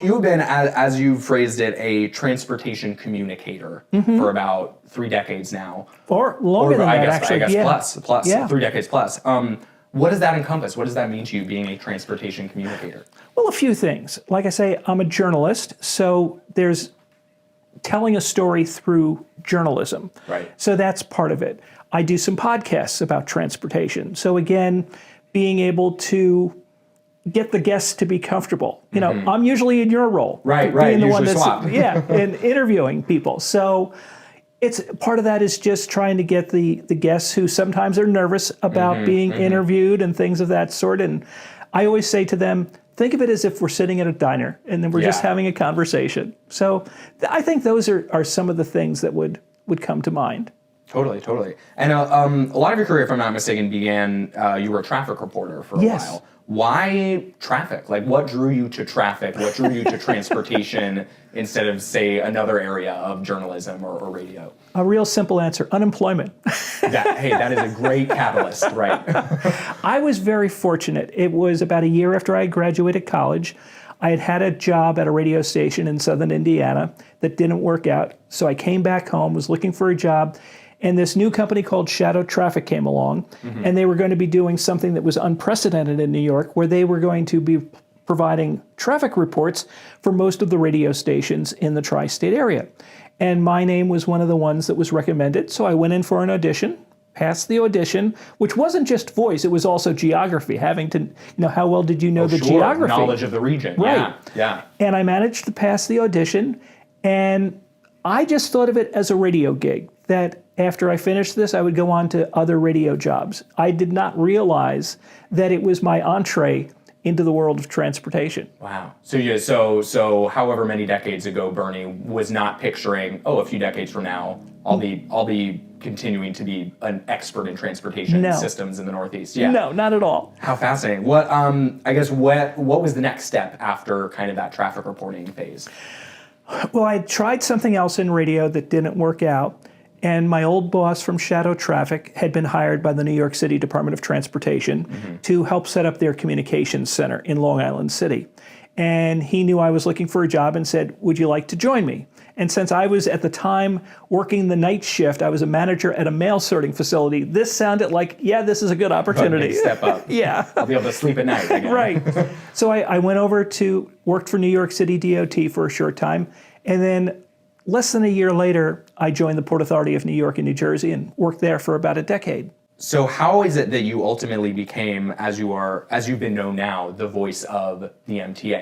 You've been, as you phrased it, a transportation communicator for about 3 decades now. Or longer than that, actually. I guess plus, Yeah. 3 decades plus. What does that encompass? What does that mean to you, being a transportation communicator? Well, a few things. Like I say, I'm a journalist, so there's telling a story through journalism. Right. So that's part of it. I do some podcasts about transportation. So again, being able to get the guests to be comfortable. You know, I'm usually in your role. Right. Being the Usually one that's, swap. and interviewing people. So it's part of that is just trying to get the guests who sometimes are nervous about being interviewed and things of that sort. And I always say to them, think of it as if we're sitting at a diner and then we're just having a conversation. So I think those are some of the things that would come to mind. Totally. And a lot of your career, if I'm not mistaken, began, you were a traffic reporter for a while. Why traffic? Like, what drew you to traffic? What drew you to transportation instead of, say, another area of journalism or radio? A real simple answer, unemployment. That is a great catalyst, right? I was very fortunate. It was about a year after I graduated college. I had a job at a radio station in southern Indiana that didn't work out. So I came back home, was looking for a job, and this new company called Shadow Traffic came along, and they were going to be doing something that was unprecedented in New York, where they were going to be providing traffic reports for most of the radio stations in the tri-state area. And my name was one of the ones that was recommended, so I went in for an audition, passed the audition, which wasn't just voice, it was also geography, having to, how well did you know the geography? Knowledge of the region, right. Yeah. And I managed to pass the audition, and I just thought of it as a radio gig, that after I finished this, I would go on to other radio jobs. I did not realize that it was my entree into the world of transportation. Wow. So however many decades ago, Bernie was not picturing, a few decades from now, I'll be continuing to be an expert in transportation systems in the Northeast. Yeah. No, not at all. How fascinating. What what was the next step after kind of that traffic reporting phase? Well, I tried something else in radio that didn't work out. And my old boss from Shadow Traffic had been hired by the New York City Department of Transportation to help set up their communications center in Long Island City. And he knew I was looking for a job and said, would you like to join me? And since I was at the time working the night shift, I was a manager at a mail sorting facility. This sounded like, this is a good opportunity. Big step up. Yeah. I'll be able to sleep at night again. Right. So I went over to work for New York City DOT for a short time. And then less than a year later, I joined the Port Authority of New York and New Jersey and worked there for about a decade. So how is it that you ultimately became, as you've been known now, the voice of the MTA?